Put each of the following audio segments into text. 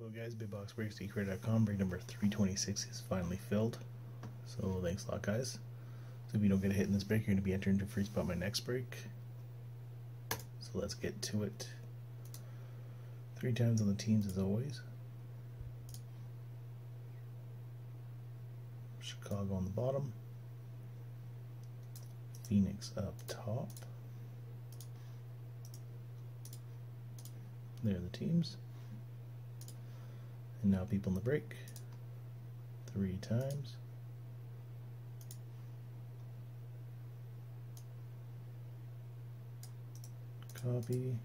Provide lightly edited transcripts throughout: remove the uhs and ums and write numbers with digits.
Well guys, BigBoxBreaksDecor.com break number 326 is finally filled. So thanks a lot guys. So if you don't get a hit in this break, you're going to be entered into free spot my next break. So let's get to it. 3 times on the teams as always. Chicago on the bottom. Phoenix up top. There are the teams. And now people in the break. 3 times. Copy.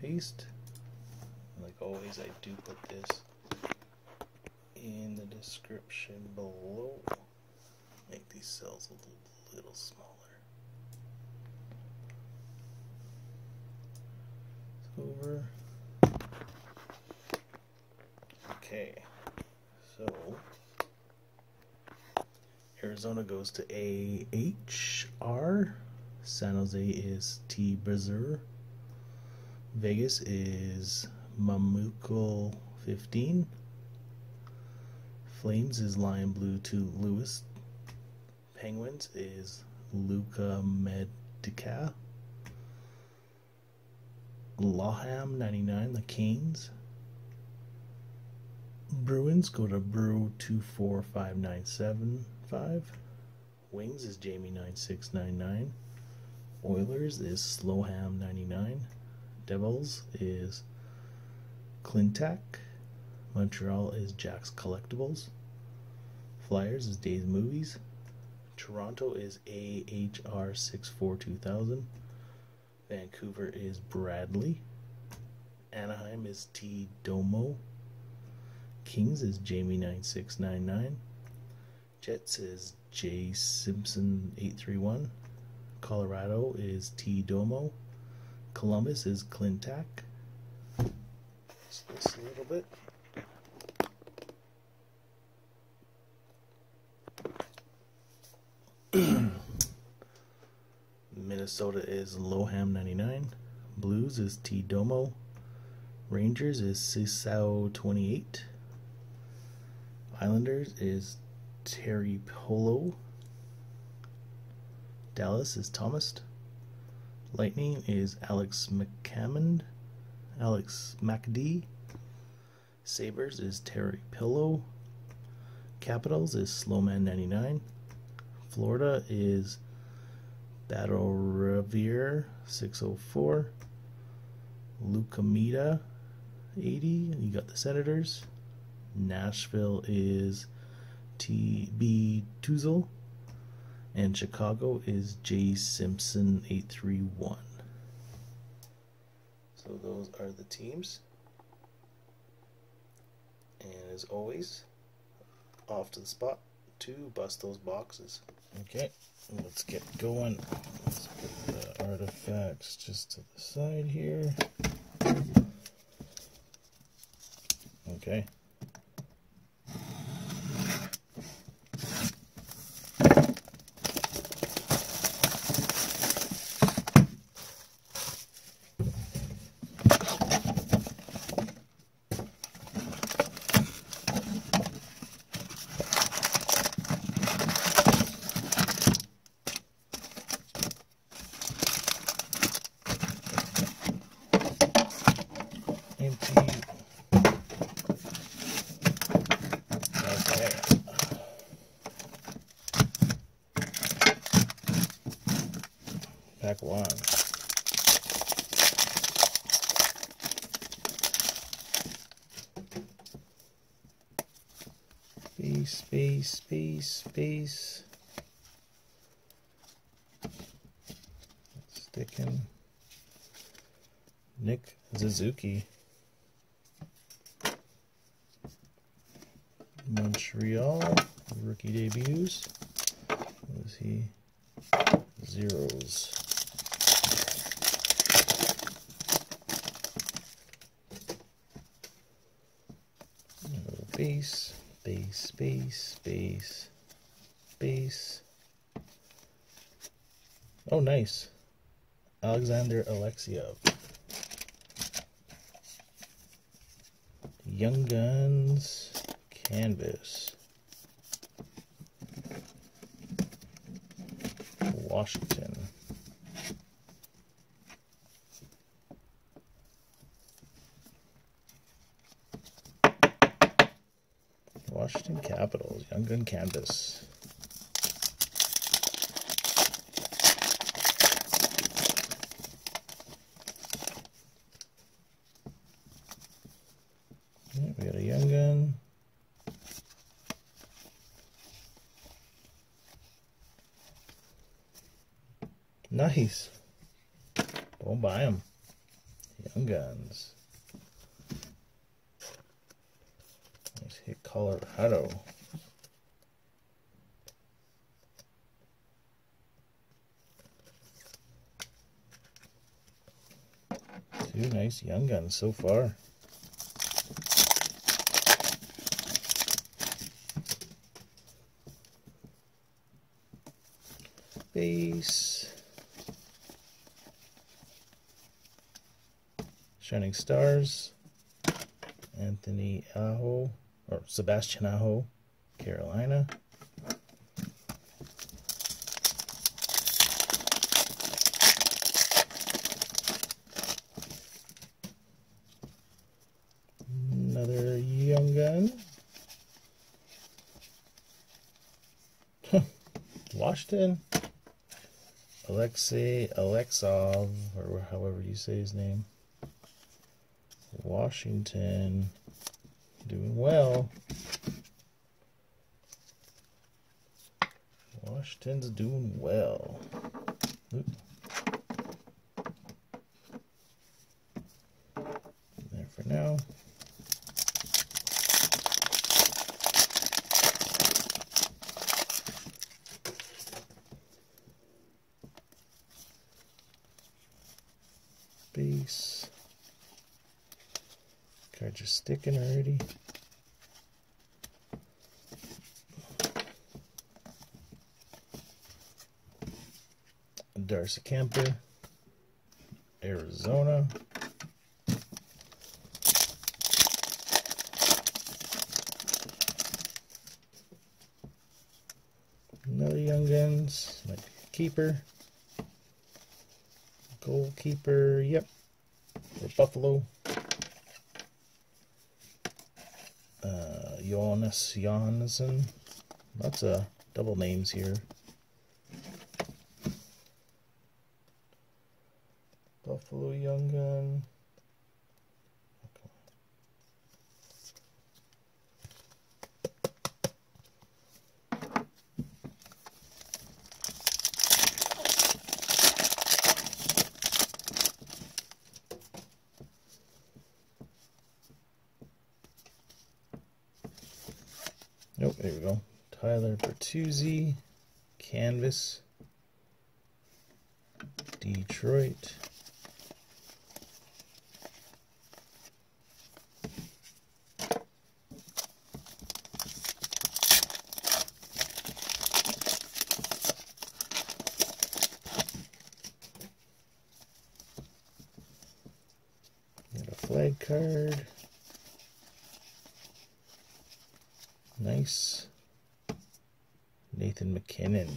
Paste. Like always, I do put this in the description below. Make these cells a little smaller. Over. Okay, so Arizona goes to AHR. San Jose is T Brazil. Vegas is Mamuko 15. Flames is Lion Blue to Lewis. Penguins is Luka Medica. Loham 99, the Canes. Bruins go to Brew 245975. Wings is Jamie 9699. Oilers is Slowham 99. Devils is Clintac. Montreal is Jack's Collectibles. Flyers is Days Movies. Toronto is AHR 642,000. Vancouver is Bradley. Anaheim is T Domo. Kings is Jamie 9699. Jets is J Simpson 831. Colorado is T Domo. Columbus is Clintac. This a little bit. Minnesota is Loham 99. Blues is T Domo. Rangers is Sisao 28. Islanders is Terry Polo. Dallas is Thomas. Lightning is Alex McCammond. Alex McD. Sabres is Terry Pillow. Capitals is Slowman 99. Florida is Battle Revere 604. Lucamita 80. You got the Senators. Nashville is TB Tuzel. And Chicago is J Simpson 831. So those are the teams. And as always, off to the spot to bust those boxes. Okay, let's get going. Let's put the artifacts just to the side here. Okay. Pack 1. Space. Stick in Nick Suzuki. Montreal rookie debuts. What is he? Zeros. Base. Oh, nice. Alexander Alexiev. Young Guns canvas. Washington. Washington Capitals, Young Gun canvas. Yeah, we got a Young Gun. Nice. Don't buy them. Young Guns. Nice hit, Colorado. Two nice Young Guns so far. Base. Shining Stars. Anthony Aho, or Sebastian Aho, Carolina. Another Young Gun. Washington. Alexei Alexov, or however you say his name. Washington, doing well. Washington's doing well. Oop. There for now. Base. Card just sticking already. Darcy Kemper, Arizona. Another Young Guns, like keeper. Goalkeeper, yep. For Buffalo. Jonas Johansson. Lots of double names here. Buffalo Young Gun. Nope, there we go. Tyler Bertuzzi, canvas. Detroit. Got a flag card. Nice. Nathan McKinnon.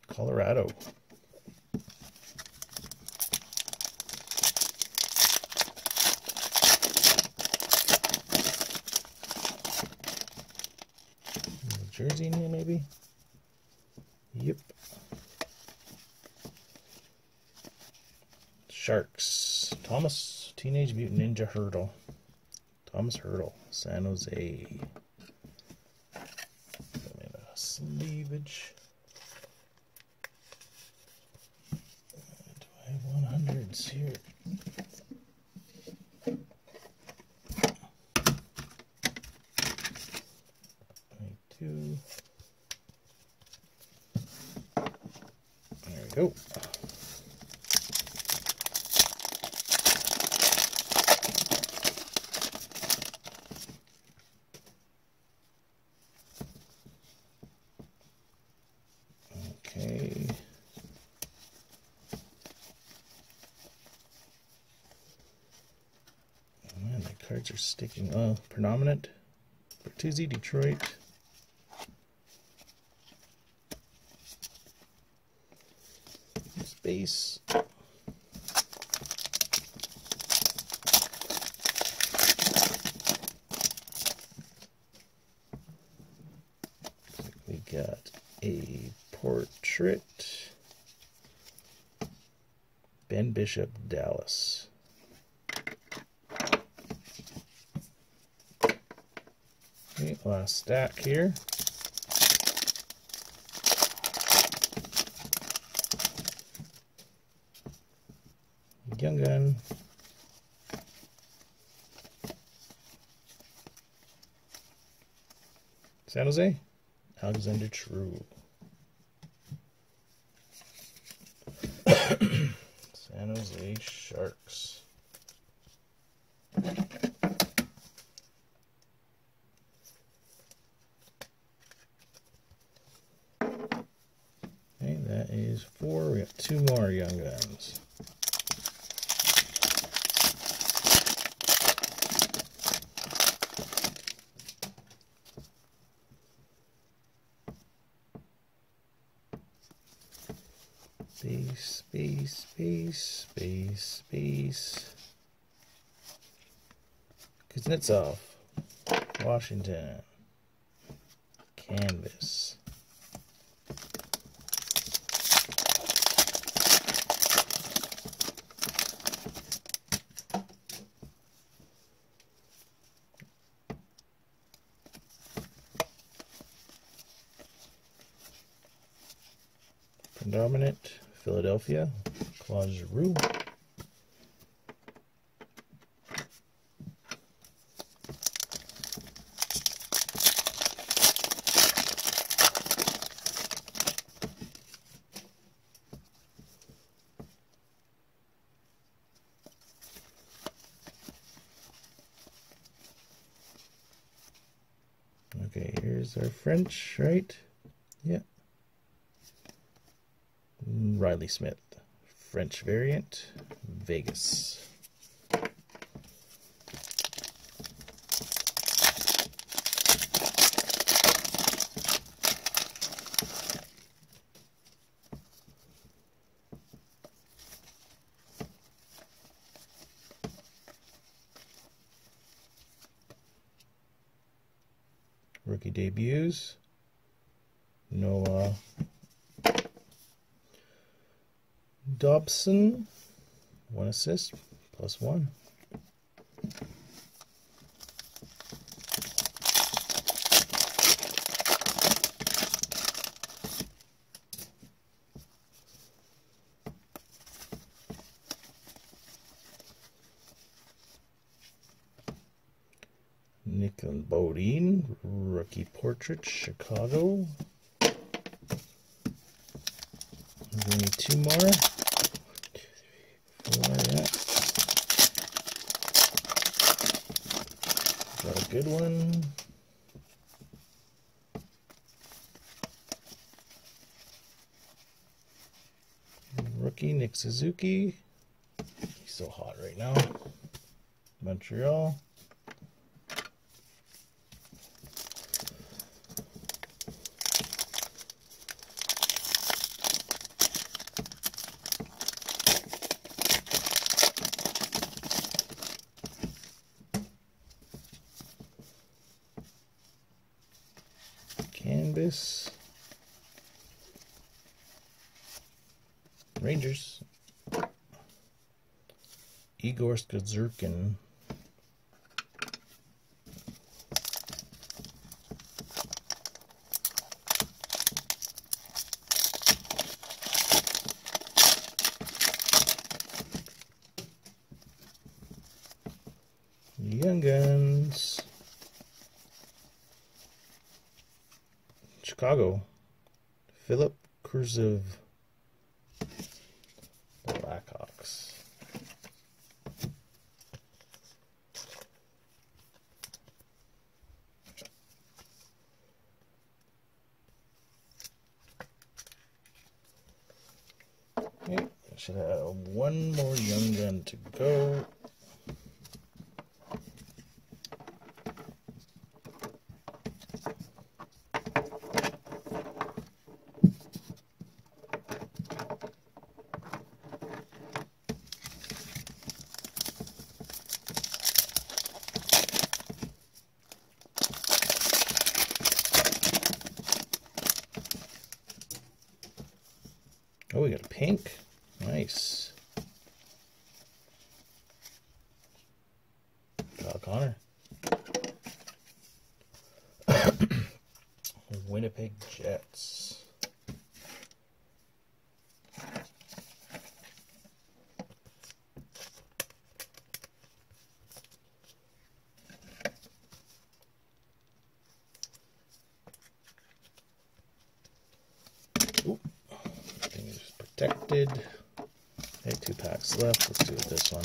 Colorado. Jersey in here maybe? Yep. Sharks. Thomas, Teenage Mutant Ninja Hurdle. Thomas Hurdle, San Jose. Sleevage. Do I have 100s here? Two. There we go. Okay. cards are sticking. Oh, Predominant. Bertuzzi, Detroit. Space. We got a portrait. Ben Bishop, Dallas. Okay, last stack here. Young Gun. San Jose, Alexander True. San Jose Sharks. Okay, that is 4. We got 2 more Young Guns. Space. Kuznetsov, Washington. Canvas. Predominant, Philadelphia, Claude Giroux. Okay, here's our French, right? Yeah. Riley Smith, French variant, Vegas. Rookie debuts, Noah Dobson, 1 assist, +1. Nick Bodine, rookie portrait, Chicago. We need 2 more. 4, yeah. Got a good one. Rookie Nick Suzuki. He's so hot right now. Montreal. Canvas. Rangers. Igor Skazurkin. Young Guns. Chicago, Philip Kurzev, Blackhawks. Okay, I should have 1 more Young Gun to go. Oh, we got a pink. Nice. Kyle Connor. Winnipeg Jets. Oop. Everything is protected. Okay, 2 packs left. Let's do this one.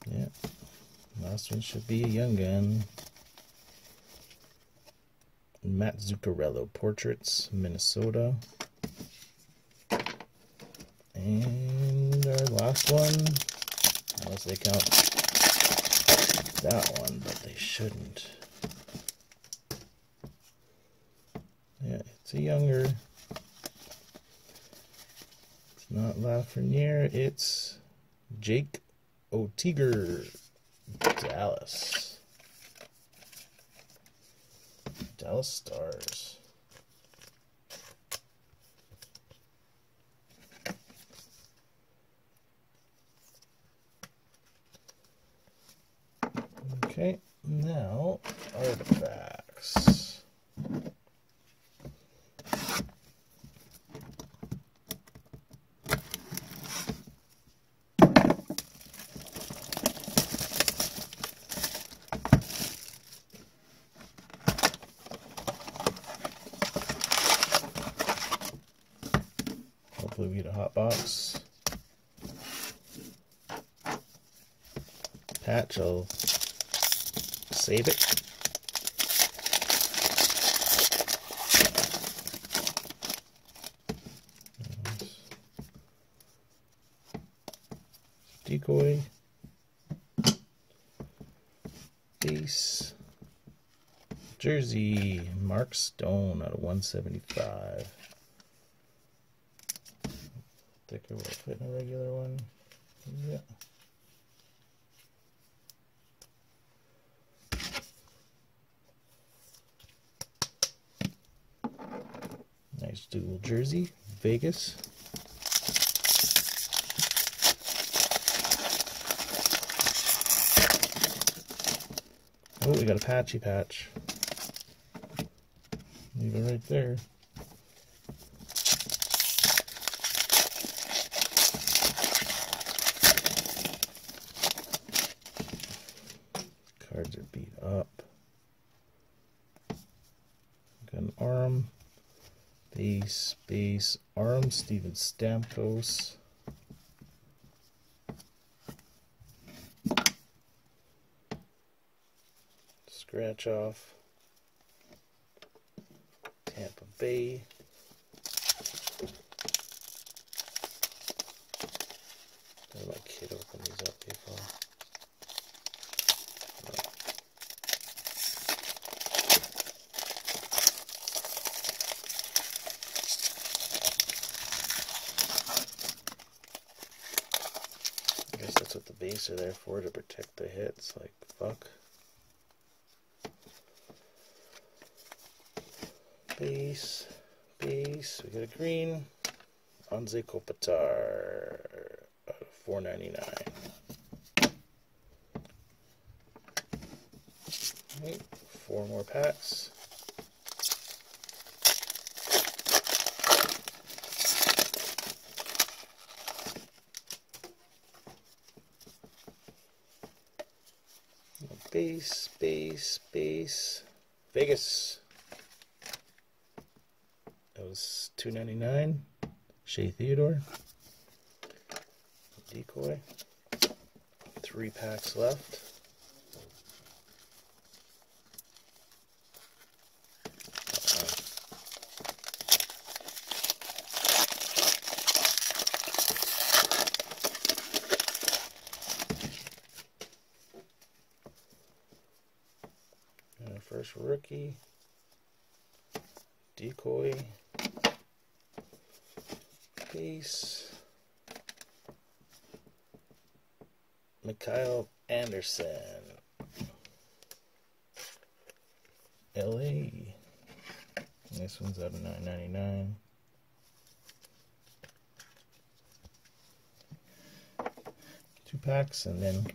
Yeah, last one should be a young gun. Matt Zuccarello Portraits, Minnesota. And our last one, unless they count that one, but they shouldn't. Yeah, it's a younger. It's not Lafreniere, it's Jake Oettinger, Dallas. Dallas Stars. Okay, now artifacts. Hopefully we get a hot box. Patch, I'll save it. Decoy. Base. Jersey. Mark Stone out of 175. Thicker will fit in a regular one. Yeah. Nice dual jersey. Vegas. Oh, we got a patchy patch. Leave it right there. Cards are beat up. Got an arm. Base, arm, Steven Stamkos. Scratch off. Tampa Bay. Did my kid open these up before? I guess that's what the base are there for, to protect the hits, like fuck. Base, we got a green, Anze Kopitar, $4.99. Right, 4 more packs. Base, Vegas. That was $2.99. Shea Theodore. Decoy. 3 packs left. And our first rookie. Decoy. Base. Mikhail Anderson. LA. This one's out of $9.99. 2 packs, and then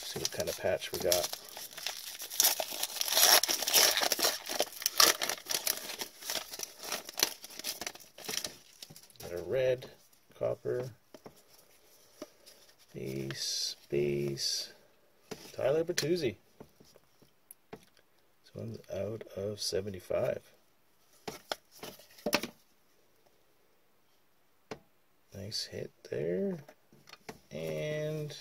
see what kind of patch we got. Got a red, copper, base, Tyler Bertuzzi. This one's out of 75. Nice hit there. And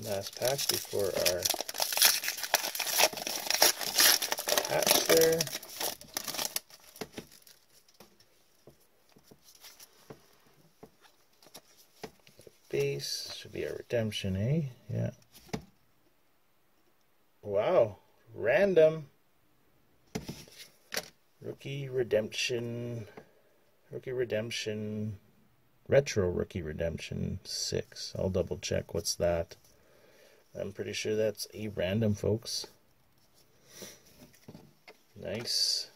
last pack before our patch there. Base should be a redemption, eh? Yeah. Wow, random rookie redemption, retro rookie redemption 6. I'll double check what's that. I'm pretty sure that's a random, folks. Nice.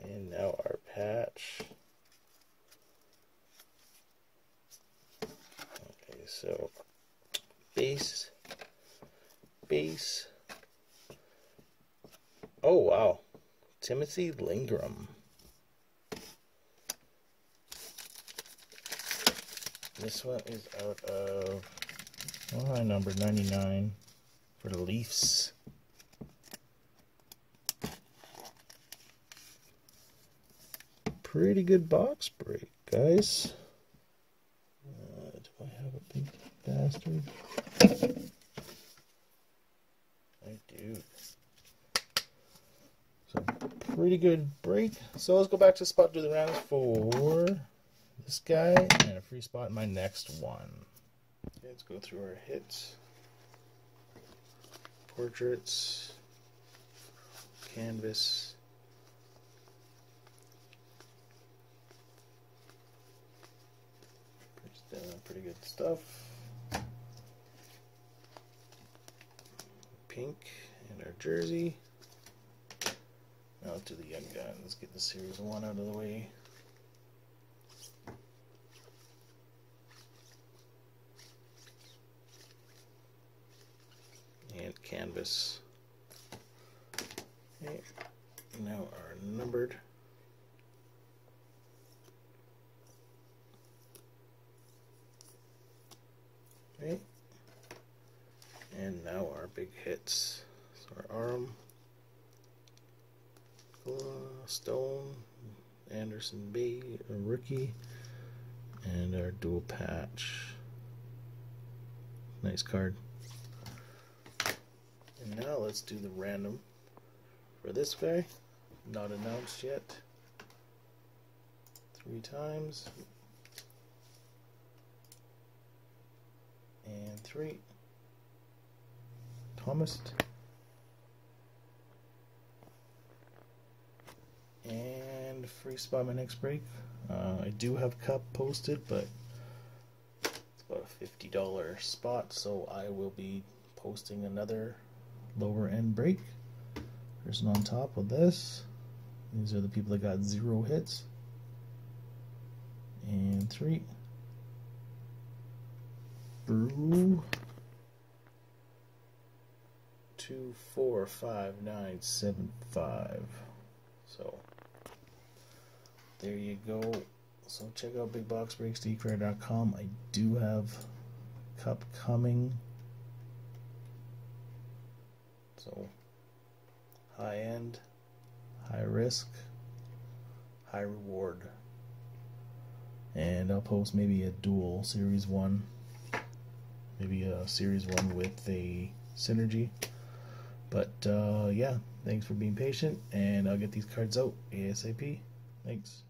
And now our patch. Okay, so base. Oh wow, Timothy Lindgren. This one is out of number 99 for the Leafs. Pretty good box break, guys. Do I have a big bastard? I do. So, pretty good break. So let's go back to spot, do the rounds for this guy, and a free spot in my next one. Okay, let's go through our hits. Portraits. Canvas. Pretty good stuff. Pink and our jersey. Now let's do the young gun. Let's get the Series 1 out of the way. And canvas. Okay. Now our numbered. Okay. And now our big hits. So our arm, Stone, Anderson Bay, a rookie, and our dual patch. Nice card. And now let's do the random for this guy. Not announced yet. 3 times. And 3. Thomas. And free spot my next break. I do have Cup posted, but it's about a $50 spot, so I will be posting another lower end break. Person on top of this. These are the people that got 0 hits. And 3. Brew. 2, 4, 5, 9, 7, 5. So there you go. So check out bigboxbreaks.com. I do have Cup coming. So high end, high risk, high reward. And I'll post maybe a dual Series 1. Maybe a Series 1 with a synergy. But yeah, thanks for being patient, and I'll get these cards out ASAP. Thanks.